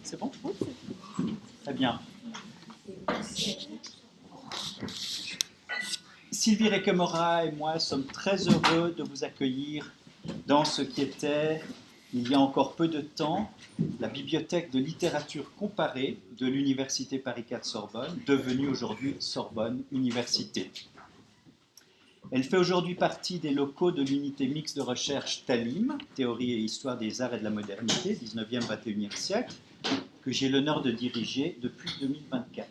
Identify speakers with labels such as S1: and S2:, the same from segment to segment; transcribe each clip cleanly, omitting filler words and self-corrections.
S1: C'est bon? Très bien. Sylvie Requemora et moi sommes très heureux de vous accueillir dans ce qui était, il y a encore peu de temps, la bibliothèque de littérature comparée de l'Université Paris 4 Sorbonne, devenue aujourd'hui Sorbonne Université. Elle fait aujourd'hui partie des locaux de l'unité mixte de recherche TALIM, Théorie et Histoire des Arts et de la Modernité, 19e-21e siècle, que j'ai l'honneur de diriger depuis 2024.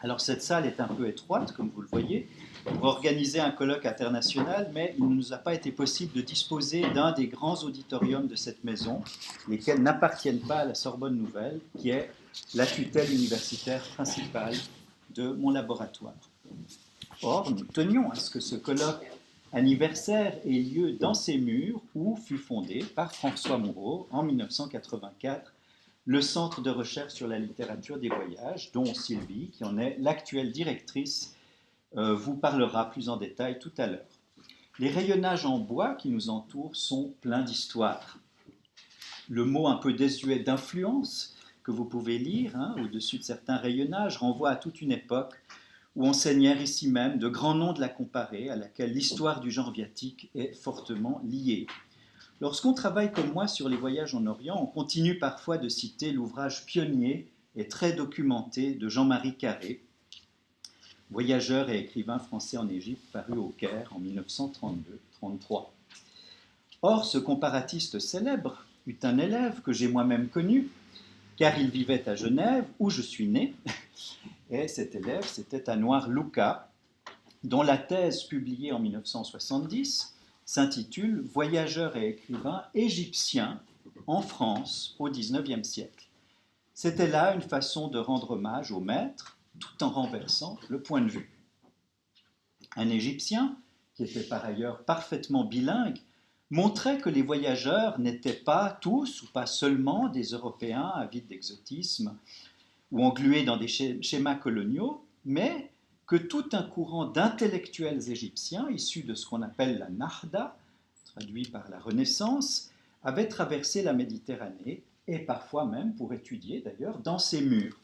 S1: Alors cette salle est un peu étroite, comme vous le voyez, pour organiser un colloque international, mais il ne nous a pas été possible de disposer d'un des grands auditoriums de cette maison, lesquels n'appartiennent pas à la Sorbonne Nouvelle, qui est la tutelle universitaire principale de mon laboratoire. Or, nous tenions à ce que ce colloque anniversaire ait lieu dans ces murs où fut fondé par François Moreau en 1984 le Centre de recherche sur la littérature des voyages, dont Sylvie, qui en est l'actuelle directrice, vous parlera plus en détail tout à l'heure. Les rayonnages en bois qui nous entourent sont pleins d'histoire. Le mot un peu désuet d'influence que vous pouvez lire au-dessus de certains rayonnages renvoie à toute une époque où enseignèrent ici même de grands noms de la comparée à laquelle l'histoire du genre viatique est fortement liée. Lorsqu'on travaille comme moi sur les voyages en Orient, on continue parfois de citer l'ouvrage pionnier et très documenté de Jean-Marie Carré, voyageur et écrivain français en Égypte, paru au Caire en 1932-33. Or, ce comparatiste célèbre eut un élève que j'ai moi-même connu, car il vivait à Genève, où je suis né, et cet élève, c'était Anouar Louka, dont la thèse publiée en 1970 s'intitule « Voyageur et écrivain égyptien en France au XIXe siècle ». C'était là une façon de rendre hommage au maître, tout en renversant le point de vue. Un Égyptien, qui était par ailleurs parfaitement bilingue, montrait que les voyageurs n'étaient pas tous, ou pas seulement, des Européens avides d'exotisme ou englués dans des schémas coloniaux, mais que tout un courant d'intellectuels égyptiens, issus de ce qu'on appelle la Nahda, traduit par la Renaissance, avait traversé la Méditerranée, et parfois même pour étudier d'ailleurs dans ses murs.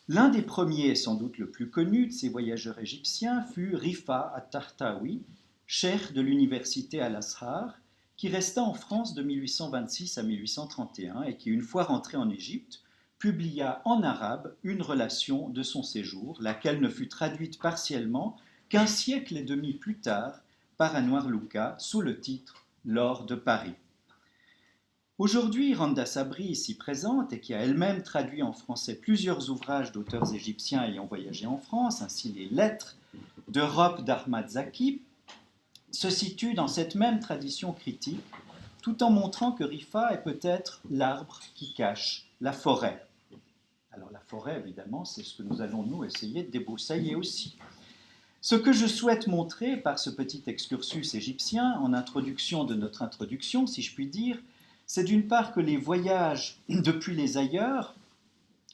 S1: L'un des premiers, sans doute le plus connu de ces voyageurs égyptiens, fut Rifa at-Tahtawi, cheikh de l'université Al-Azhar, qui resta en France de 1826 à 1831 et qui, une fois rentré en Égypte, publia en arabe une relation de son séjour, laquelle ne fut traduite partiellement qu'un siècle et demi plus tard par Anouar Louka sous le titre « L'or de Paris ». Aujourd'hui, Randa Sabri, ici présente, et qui a elle-même traduit en français plusieurs ouvrages d'auteurs égyptiens ayant voyagé en France, ainsi les Lettres d'Europe d'Ahmad Zaki, se situe dans cette même tradition critique, tout en montrant que Rifa est peut-être l'arbre qui cache la forêt. Alors la forêt, évidemment, c'est ce que nous allons nous essayer de débroussailler aussi. Ce que je souhaite montrer par ce petit excursus égyptien, en introduction de notre introduction, si je puis dire, c'est d'une part que les voyages depuis les ailleurs,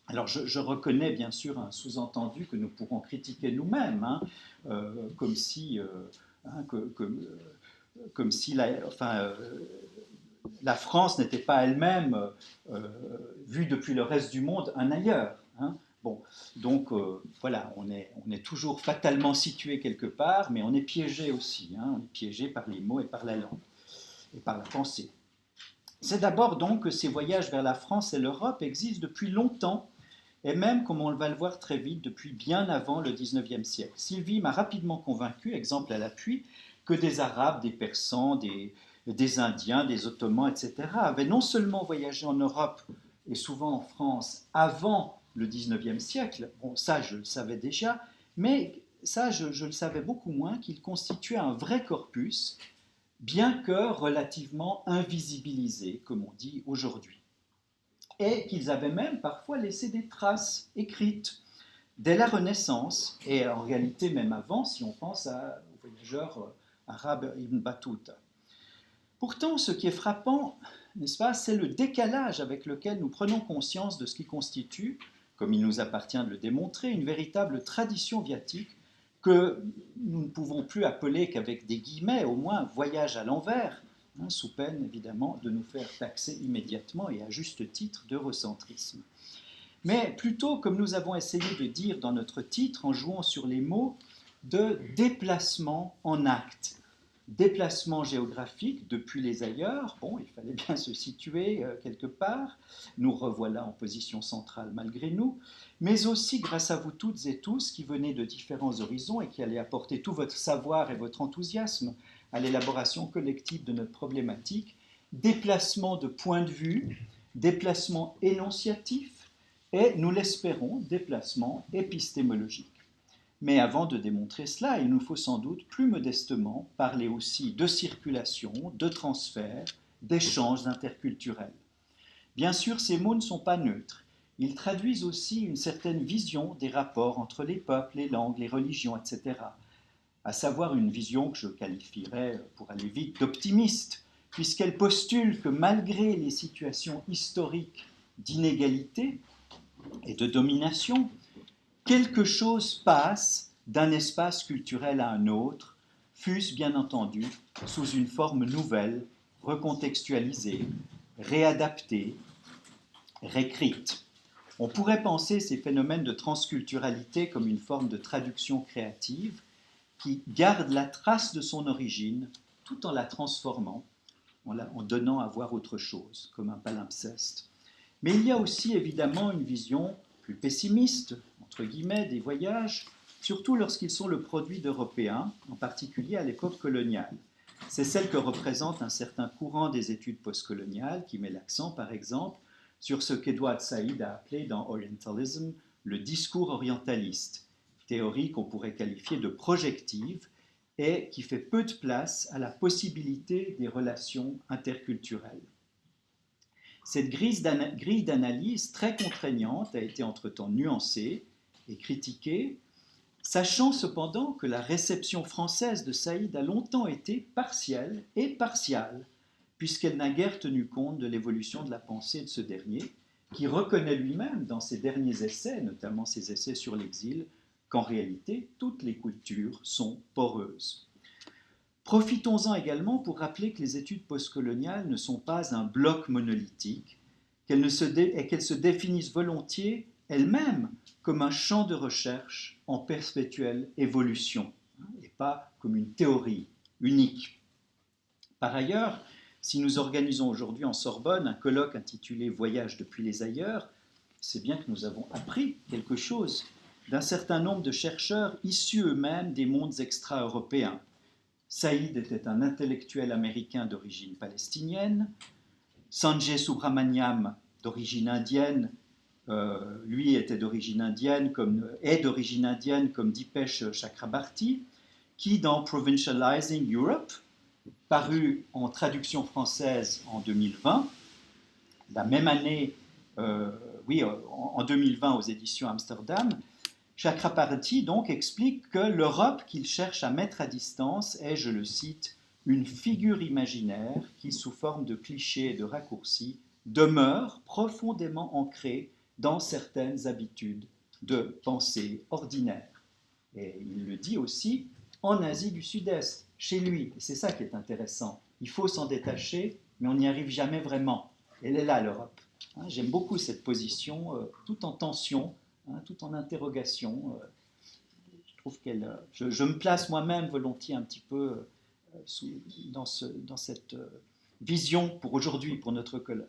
S1: alors je reconnais bien sûr un sous-entendu que nous pourrons critiquer nous-mêmes, comme si, la France n'était pas elle-même vue depuis le reste du monde un ailleurs. Bon, donc voilà, on est toujours fatalement situé quelque part, mais on est piégé aussi, on est piégé par les mots et par la langue, et par la pensée. C'est d'abord donc que ces voyages vers la France et l'Europe existent depuis longtemps, et même, comme on va le voir très vite, depuis bien avant le XIXe siècle. Sylvie m'a rapidement convaincu, exemple à l'appui, que des Arabes, des Persans, des Indiens, des Ottomans, etc., avaient non seulement voyagé en Europe et souvent en France avant le XIXe siècle, bon, ça je le savais déjà, mais ça je le savais beaucoup moins, qu'ils constituaient un vrai corpus, bien que relativement invisibilisé, comme on dit aujourd'hui. Et qu'ils avaient même parfois laissé des traces écrites dès la Renaissance, et en réalité même avant, si on pense au voyageur arabe Ibn Battuta. Pourtant, ce qui est frappant, n'est-ce pas, c'est le décalage avec lequel nous prenons conscience de ce qui constitue, comme il nous appartient de le démontrer, une véritable tradition viatique que nous ne pouvons plus appeler qu'avec des guillemets, au moins voyage à l'envers, sous peine évidemment de nous faire taxer immédiatement et à juste titre d'eurocentrisme. Mais plutôt, comme nous avons essayé de dire dans notre titre, en jouant sur les mots, de déplacement en acte. Déplacement géographique depuis les ailleurs, bon, il fallait bien se situer quelque part, nous revoilà en position centrale malgré nous, mais aussi grâce à vous toutes et tous qui venez de différents horizons et qui allez apporter tout votre savoir et votre enthousiasme à l'élaboration collective de notre problématique, déplacement de point de vue, déplacement énonciatif et, nous l'espérons, déplacement épistémologique. Mais avant de démontrer cela, il nous faut sans doute plus modestement parler aussi de circulation, de transfert, d'échanges interculturels. Bien sûr, ces mots ne sont pas neutres. Ils traduisent aussi une certaine vision des rapports entre les peuples, les langues, les religions, etc. À savoir une vision que je qualifierais, pour aller vite, d'optimiste, puisqu'elle postule que malgré les situations historiques d'inégalité et de domination, quelque chose passe d'un espace culturel à un autre, fût-ce bien entendu sous une forme nouvelle, recontextualisée, réadaptée, réécrite. On pourrait penser ces phénomènes de transculturalité comme une forme de traduction créative qui garde la trace de son origine tout en la transformant, en donnant à voir autre chose, comme un palimpseste. Mais il y a aussi évidemment une vision plus pessimiste, entre guillemets, des voyages, surtout lorsqu'ils sont le produit d'Européens, en particulier à l'époque coloniale. C'est celle que représente un certain courant des études postcoloniales qui met l'accent, par exemple, sur ce qu'Edward Said a appelé dans Orientalism le discours orientaliste, théorie qu'on pourrait qualifier de projective et qui fait peu de place à la possibilité des relations interculturelles. Cette grille d'analyse très contraignante a été entre-temps nuancée et critiquée, sachant cependant que la réception française de Saïd a longtemps été partielle et partiale, puisqu'elle n'a guère tenu compte de l'évolution de la pensée de ce dernier, qui reconnaît lui-même dans ses derniers essais, notamment ses essais sur l'exil, qu'en réalité, toutes les cultures sont poreuses. Profitons-en également pour rappeler que les études postcoloniales ne sont pas un bloc monolithique, qu'elles se définissent volontiers elles-mêmes comme un champ de recherche en perpétuelle évolution, et pas comme une théorie unique. Par ailleurs, si nous organisons aujourd'hui en Sorbonne un colloque intitulé Voyage depuis les ailleurs, c'est bien que nous avons appris quelque chose d'un certain nombre de chercheurs issus eux-mêmes des mondes extra-européens. Saïd était un intellectuel américain d'origine palestinienne, Sanjay Subrahmanyam d'origine indienne, lui est d'origine indienne comme Dipesh Chakrabarty, qui dans Provincializing Europe, paru en traduction française en 2020, la même année, en 2020 aux éditions Amsterdam, Chakrabarty donc explique que l'Europe qu'il cherche à mettre à distance est, je le cite, une figure imaginaire qui, sous forme de clichés et de raccourcis, demeure profondément ancrée dans certaines habitudes de pensée ordinaire. Et il le dit aussi en Asie du Sud-Est, chez lui. Et c'est ça qui est intéressant. Il faut s'en détacher, mais on n'y arrive jamais vraiment. Elle est là, l'Europe. J'aime beaucoup cette position, tout en tension, tout en interrogation. Je trouve je me place moi-même volontiers un petit peu dans cette vision pour aujourd'hui, pour notre colloque.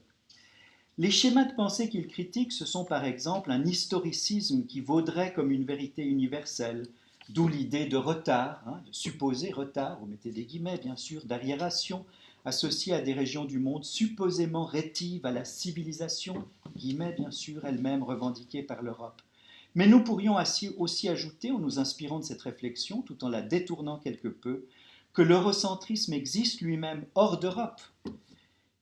S1: Les schémas de pensée qu'il critique, ce sont par exemple un historicisme qui vaudrait comme une vérité universelle, d'où l'idée de retard, de supposé retard, vous mettez des guillemets bien sûr, d'arriération, associée à des régions du monde supposément rétives à la civilisation, guillemets bien sûr, elle-même revendiquée par l'Europe. Mais nous pourrions aussi ajouter, en nous inspirant de cette réflexion, tout en la détournant quelque peu, que l'eurocentrisme existe lui-même hors d'Europe,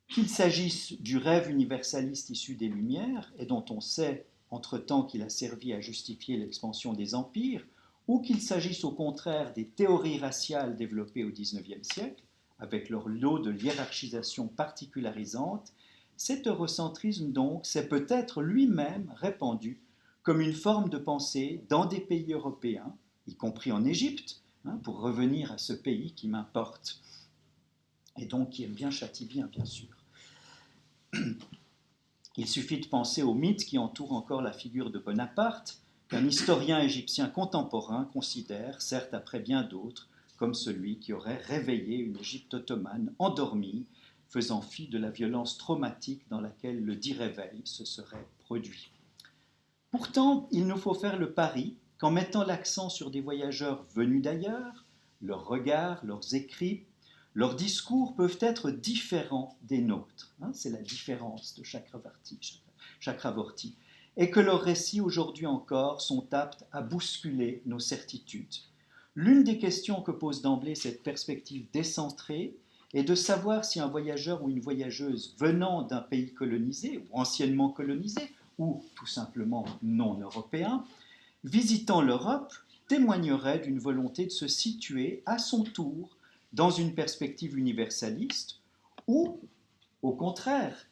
S1: qu'il s'agisse du rêve universaliste issu des Lumières, et dont on sait entre-temps qu'il a servi à justifier l'expansion des empires, ou qu'il s'agisse au contraire des théories raciales développées au XIXe siècle, avec leur lot de hiérarchisation particularisante, cet eurocentrisme donc s'est peut-être lui-même répandu comme une forme de pensée dans des pays européens, y compris en Égypte, pour revenir à ce pays qui m'importe. et donc qui aime bien châtie bien, bien sûr. Il suffit de penser au mythe qui entoure encore la figure de Bonaparte, qu'un historien égyptien contemporain considère, certes après bien d'autres, comme celui qui aurait réveillé une Égypte ottomane endormie, faisant fi de la violence traumatique dans laquelle le dit réveil se serait produit. Pourtant, il nous faut faire le pari qu'en mettant l'accent sur des voyageurs venus d'ailleurs, leurs regards, leurs écrits, leurs discours peuvent être différents des nôtres. C'est la différence de Chakravorty. Et que leurs récits aujourd'hui encore sont aptes à bousculer nos certitudes. L'une des questions que pose d'emblée cette perspective décentrée est de savoir si un voyageur ou une voyageuse venant d'un pays colonisé ou anciennement colonisé, ou tout simplement non européen, visitant l'Europe, témoignerait d'une volonté de se situer à son tour dans une perspective universaliste ou, au contraire,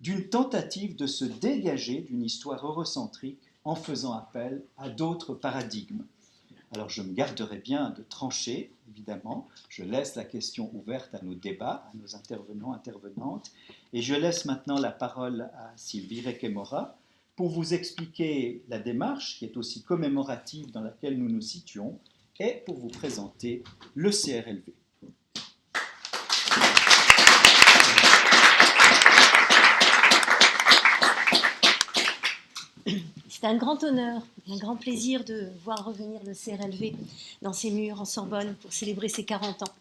S1: d'une tentative de se dégager d'une histoire eurocentrique en faisant appel à d'autres paradigmes. Alors je me garderai bien de trancher, évidemment, je laisse la question ouverte à nos débats, à nos intervenants, intervenantes, et je laisse maintenant la parole à Sylvie Requemora pour vous expliquer la démarche, qui est aussi commémorative dans laquelle nous nous situons, et pour vous présenter le CRLV.
S2: C'est un grand honneur et un grand plaisir de voir revenir le CRLV dans ses murs en Sorbonne pour célébrer ses 40 ans.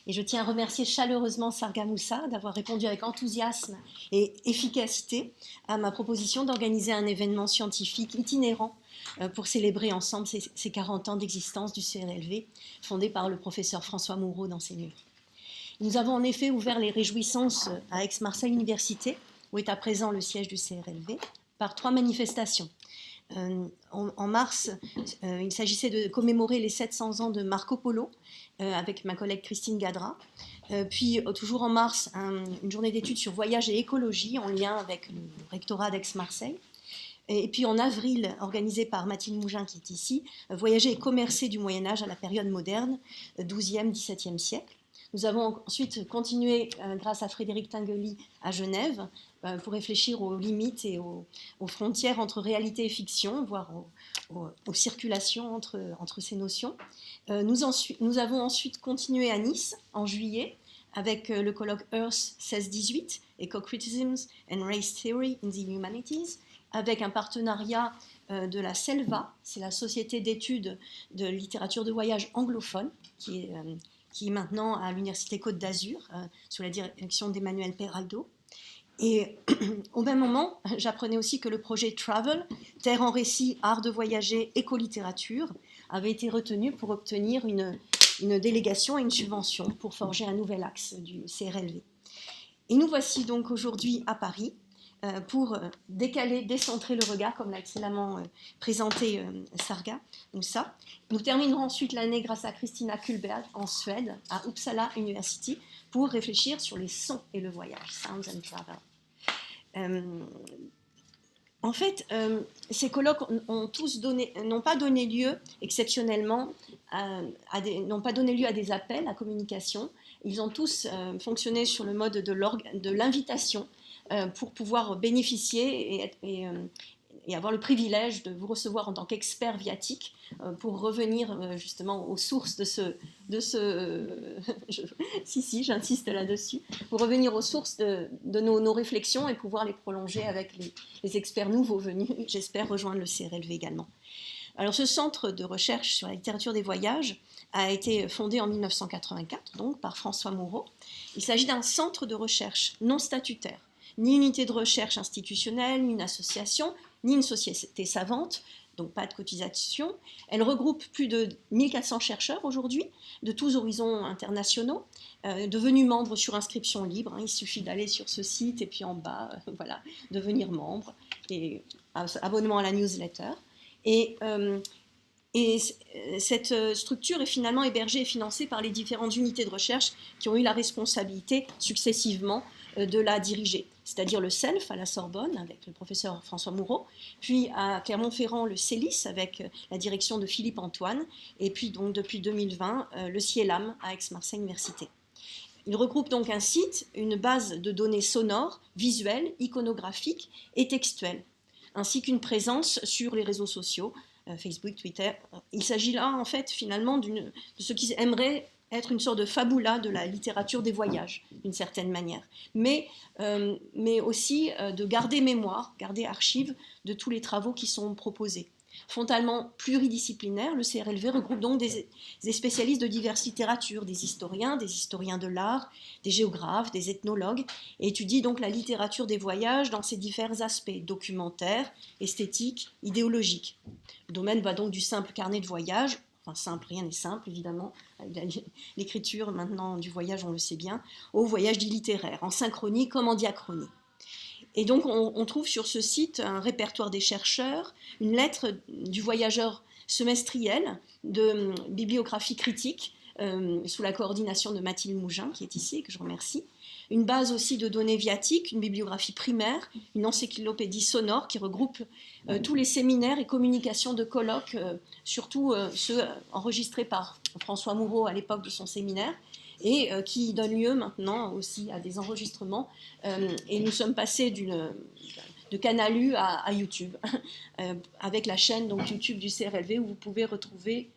S2: Et je tiens à remercier chaleureusement Sarga Moussa d'avoir répondu avec enthousiasme et efficacité à ma proposition d'organiser un événement scientifique itinérant pour célébrer ensemble ces 40 ans d'existence du CRLV, fondé par le professeur François Moureau dans ses murs. Nous avons en effet ouvert les réjouissances à Aix-Marseille Université, où est à présent le siège du CRLV, par 3 manifestations. En mars, il s'agissait de commémorer les 700 ans de Marco Polo avec ma collègue Christine Gadra. Puis, toujours en mars, une journée d'études sur voyage et écologie en lien avec le rectorat d'Aix-Marseille. Et puis en avril, organisé par Mathilde Mougin qui est ici, voyager et commercer du Moyen-Âge à la période moderne, 12e, 17e siècle. Nous avons ensuite continué, grâce à Frédéric Tinguely, à Genève, pour réfléchir aux limites et aux frontières entre réalité et fiction, voire aux circulations entre ces notions. Nous avons ensuite continué à Nice, en juillet, avec le colloque Earth 16-18, Eco-Criticisms and Race Theory in the Humanities, avec un partenariat de la SELVA, c'est la Société d'études de littérature de voyage anglophone, qui est maintenant à l'Université Côte d'Azur, sous la direction d'Emmanuel Peraldo. Et au même moment, j'apprenais aussi que le projet Travel, Terre en récit, art de voyager, écolittérature, avait été retenu pour obtenir une délégation et une subvention pour forger un nouvel axe du CRLV. Et nous voici donc aujourd'hui à Paris pour décaler, décentrer le regard, comme l'a excellemment présenté Sarga Moussa. Nous terminerons ensuite l'année grâce à Christina Kullberg en Suède, à Uppsala University, pour réfléchir sur les sons et le voyage, Sounds and Travel. En fait, ces colloques n'ont pas donné lieu exceptionnellement n'ont pas donné lieu à des appels à communication. Ils ont tous fonctionné sur le mode de l'invitation pour pouvoir bénéficier et avoir le privilège de vous recevoir en tant qu'expert viatique pour revenir justement aux sources si, j'insiste là-dessus, pour revenir aux sources de nos réflexions et pouvoir les prolonger avec les experts nouveaux venus, j'espère rejoindre le CRLV également. Alors ce centre de recherche sur la littérature des voyages a été fondé en 1984, donc par François Moureau. Il s'agit d'un centre de recherche non statutaire, ni unité de recherche institutionnelle, ni une association, ni une société savante, donc pas de cotisation. Elle regroupe plus de 1400 chercheurs aujourd'hui, de tous horizons internationaux, devenus membres sur inscription libre. Il suffit d'aller sur ce site et puis en bas, voilà, devenir membre, et abonnement à la newsletter. Et cette structure est finalement hébergée et financée par les différentes unités de recherche qui ont eu la responsabilité successivement de la diriger, c'est-à-dire le CELF à la Sorbonne avec le professeur François Moureau, puis à Clermont-Ferrand le CELIS avec la direction de Philippe Antoine, et puis donc depuis 2020 le CIELAM à Aix-Marseille Université. Il regroupe donc un site, une base de données sonores, visuelles, iconographiques et textuelles, ainsi qu'une présence sur les réseaux sociaux, Facebook, Twitter. Il s'agit là, en fait, finalement, de ce qui aimerait être une sorte de fabula de la littérature des voyages, d'une certaine manière, mais aussi de garder mémoire, garder archive de tous les travaux qui sont proposés. Fondamentalement pluridisciplinaire, le CRLV regroupe donc des spécialistes de diverses littératures, des historiens de l'art, des géographes, des ethnologues, et étudie donc la littérature des voyages dans ses divers aspects, documentaires, esthétiques, idéologiques. Le domaine va donc du simple carnet de voyage, enfin simple, rien n'est simple évidemment, l'écriture maintenant du voyage on le sait bien, au voyage dit littéraire, en synchronie comme en diachronie. Et donc, on trouve sur ce site un répertoire des chercheurs, une lettre du voyageur semestriel, de bibliographie critique, sous la coordination de Mathilde Mougin, qui est ici et que je remercie. Une base aussi de données viatiques, une bibliographie primaire, une encyclopédie sonore qui regroupe tous les séminaires et communications de colloques, surtout ceux enregistrés par François Moureau à l'époque de son séminaire, et qui donne lieu maintenant aussi à des enregistrements. Et nous sommes passés de Canal U à YouTube, avec la chaîne donc, YouTube du CRLV où vous pouvez retrouver,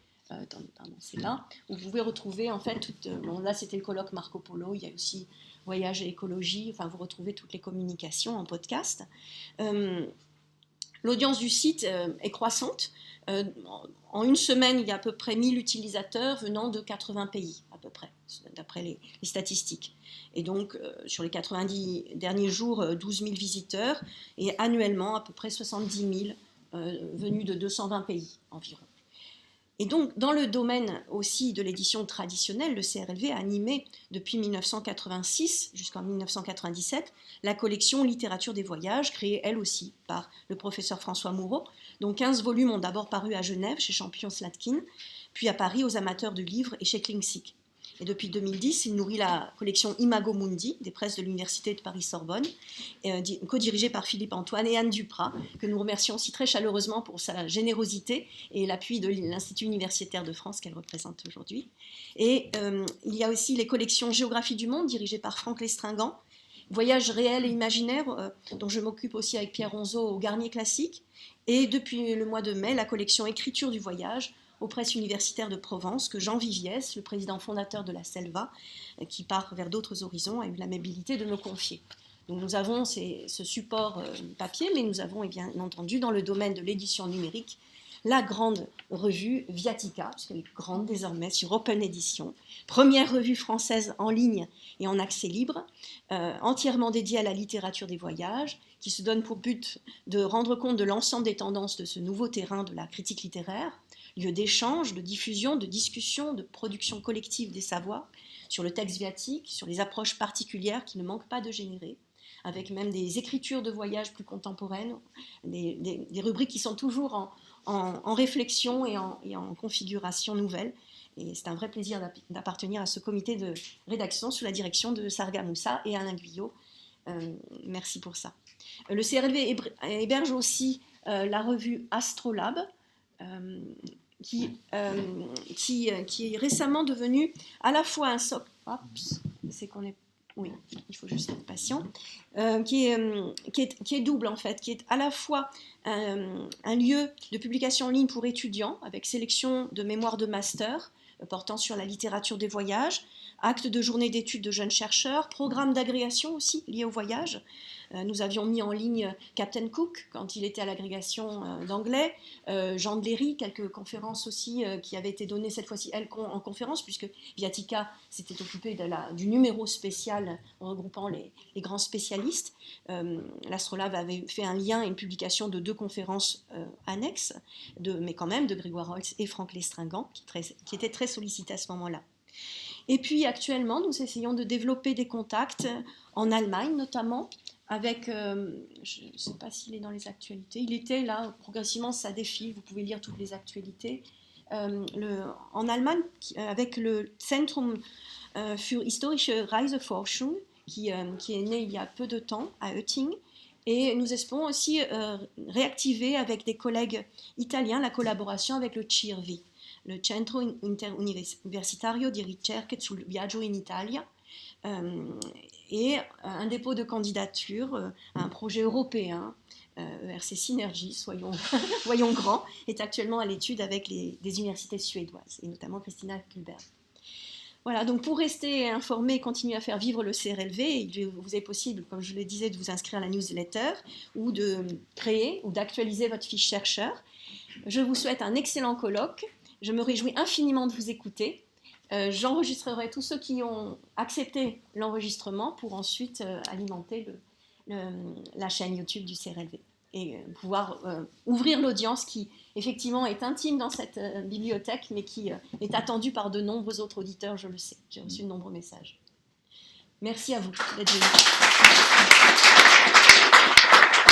S2: c'est là, où vous pouvez retrouver en fait, bon, là c'était le colloque Marco Polo, il y a aussi Voyage et écologie, enfin vous retrouvez toutes les communications en podcast. L'audience du site est croissante. En une semaine, il y a à peu près 1000 utilisateurs venant de 80 pays, à peu près, d'après les statistiques. Et donc, sur les 90 derniers jours, 12 000 visiteurs, et annuellement, à peu près 70 000 venus de 220 pays environ. Et donc, dans le domaine aussi de l'édition traditionnelle, le CRLV a animé depuis 1986 jusqu'en 1997 la collection Littérature des voyages, créée elle aussi par le professeur François Moureau, dont 15 volumes ont d'abord paru à Genève chez Champion-Slatkin, puis à Paris aux amateurs de livres et chez Klingsik. Et depuis 2010, il nourrit la collection Imago Mundi des presses de l'Université de Paris-Sorbonne, co-dirigée par Philippe Antoine et Anne Duprat, que nous remercions aussi très chaleureusement pour sa générosité et l'appui de l'Institut universitaire de France qu'elle représente aujourd'hui. Et il y a aussi les collections Géographie du monde, dirigées par Franck Lestringant, Voyages réels et imaginaires, dont je m'occupe aussi avec Pierre Ronzeau au Garnier Classique, et depuis le mois de mai, la collection Écriture du voyage, aux presses universitaires de Provence, que Jean Viviès, le président fondateur de la Selva, qui part vers d'autres horizons, a eu l'amabilité de me confier. Donc nous avons ce support papier, mais nous avons bien entendu dans le domaine de l'édition numérique la grande revue Viatica, puisqu'elle est grande désormais, sur Open Edition, première revue française en ligne et en accès libre, entièrement dédiée à la littérature des voyages, qui se donne pour but de rendre compte de l'ensemble des tendances de ce nouveau terrain de la critique littéraire, lieu d'échange, de diffusion, de discussion, de production collective des savoirs, sur le texte viatique, sur les approches particulières qui ne manquent pas de générer, avec même des écritures de voyage plus contemporaines, des rubriques qui sont toujours en réflexion et en configuration nouvelle. Et c'est un vrai plaisir d'appartenir à ce comité de rédaction sous la direction de Sarga Moussa et Alain Guyot. Merci pour ça. Le CRLV héberge aussi la revue Astrolabe, qui est récemment devenue à la fois un socle. Oui, il faut juste être patient. Qui est double en fait, qui est à la fois un lieu de publication en ligne pour étudiants, avec sélection de mémoires de master portant sur la littérature des voyages, actes de journée d'études de jeunes chercheurs, programmes d'agrégation aussi liés au voyage. Nous avions mis en ligne Captain Cook quand il était à l'agrégation d'anglais, Jean de Léry, quelques conférences aussi qui avaient été données cette fois-ci en conférence, puisque Viatica s'était occupé du numéro spécial regroupant les grands spécialistes. L'Astrolabe avait fait un lien et une publication de 2 conférences annexes, mais quand même de Grégoire Holtz et Franck Lestringant, qui étaient très sollicités à ce moment-là. Et puis actuellement, nous essayons de développer des contacts en Allemagne notamment, avec, je ne sais pas s'il est dans les actualités, il était là, progressivement ça défile, vous pouvez lire toutes les actualités, en Allemagne avec le Zentrum für historische Reiseforschung, qui est né il y a peu de temps à Oetting, et nous espérons aussi réactiver avec des collègues italiens la collaboration avec le CIRVI, le Centro Interuniversitario di Ricerche sul Viaggio in Italia, et un dépôt de candidature à un projet européen, ERC Synergie, voyons grand, est actuellement à l'étude avec des universités suédoises, et notamment Christina Kullberg. Voilà, donc pour rester informé et continuer à faire vivre le CRLV, il vous est possible, comme je le disais, de vous inscrire à la newsletter ou de créer ou d'actualiser votre fiche chercheur. Je vous souhaite un excellent colloque. Je me réjouis infiniment de vous écouter. J'enregistrerai tous ceux qui ont accepté l'enregistrement pour ensuite alimenter la chaîne YouTube du CRLV et pouvoir ouvrir l'audience qui, effectivement, est intime dans cette bibliothèque, mais qui est attendue par de nombreux autres auditeurs, je le sais. J'ai reçu de nombreux messages. Merci à vous d'être venus.